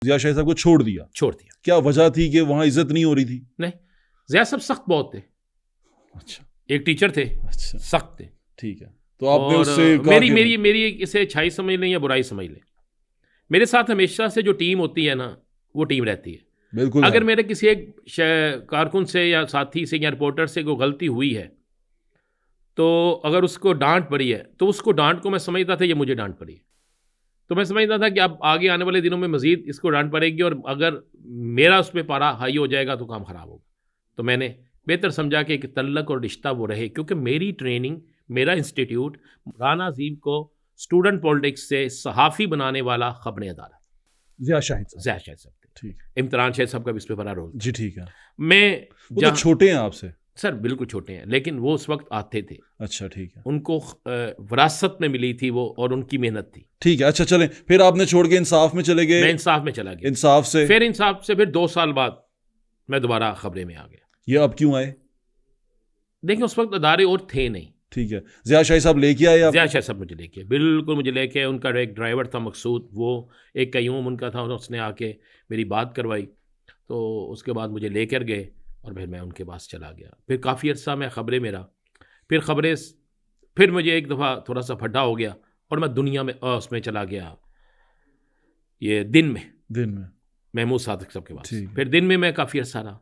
जिया शाहिद साहब को छोड़ दिया? छोड़ दिया। क्या वजह थी कि वहां इज्जत नहीं हो रही थी? नहीं, जिया साहब सख्त बहुत थे। अच्छा, एक टीचर थे, अच्छा, सख्त थे। ठीक है। तो आपने और उससे कहा मेरी कि मेरी मेरी इसे अच्छाई समझ लें या बुराई समझ लें, मेरे साथ हमेशा से जो टीम होती है ना, वो टीम रहती है। बिल्कुल अगर है। मेरे किसी एक कारकुन से या साथी से या रिपोर्टर से कोई गलती हुई है, तो अगर उसको डांट पड़ी है, तो उसको डांट को मैं समझता था ये मुझे डांट पड़ी है, तो मैं समझता था कि अब आगे आने वाले दिनों में मजीद इसको डांट पड़ेगी और अगर मेरा उस पर पारा हाई हो जाएगा तो काम खराब होगा। तो मैंने बेहतर समझा कि एक तल्लक और रिश्ता वो रहे, क्योंकि मेरी ट्रेनिंग, मेरा इंस्टीट्यूट मौलाना अजीम को स्टूडेंट पॉलिटिक्स से सहाफ़ी बनाने वाला खबरें अदारा जिया शाहिद साहब। ज़ैद शाहिद साहब थे। ठीक, इम्तिहान शाहिद साहब का भी इस पर बड़ा रोल था। जी ठीक है। मैं वो तो छोटे हैं आपसे? सर बिल्कुल छोटे हैं, लेकिन वो उस वक्त आते थे। अच्छा, ठीक है। उनको विरासत में मिली थी वो, और उनकी मेहनत थी। ठीक है, अच्छा चलें, फिर आपने छोड़ के इंसाफ में चले गए? मैं इंसाफ में चला गया। इंसाफ से फिर इंसाफ से फिर 2 साल बाद मैं दोबारा खबरें में आ गया। ये अब क्यों आए? देखिए उस वक्त अदारे और थे नहीं। ठीक है, जिया शाहिद साहब लेके आए आप? ज़िया शाहिद साहब मुझे लेके, बिल्कुल मुझे लेके, उनका एक ड्राइवर था मकसूद, वो एक कयूम उनका था, उसने आके मेरी बात करवाई, तो उसके बाद मुझे लेकर गए और फिर मैं उनके पास चला गया। फिर काफ़ी अर्सा मैं खबरें में रहा। फिर मुझे एक दफ़ा थोड़ा सा फड्डा हो गया और मैं दुनिया में उसमें चला गया, ये दिन में दिन में? महमूद सादिक साहब के पास। ठीक है। फिर दिन में मैं काफ़ी अर्सा रहा।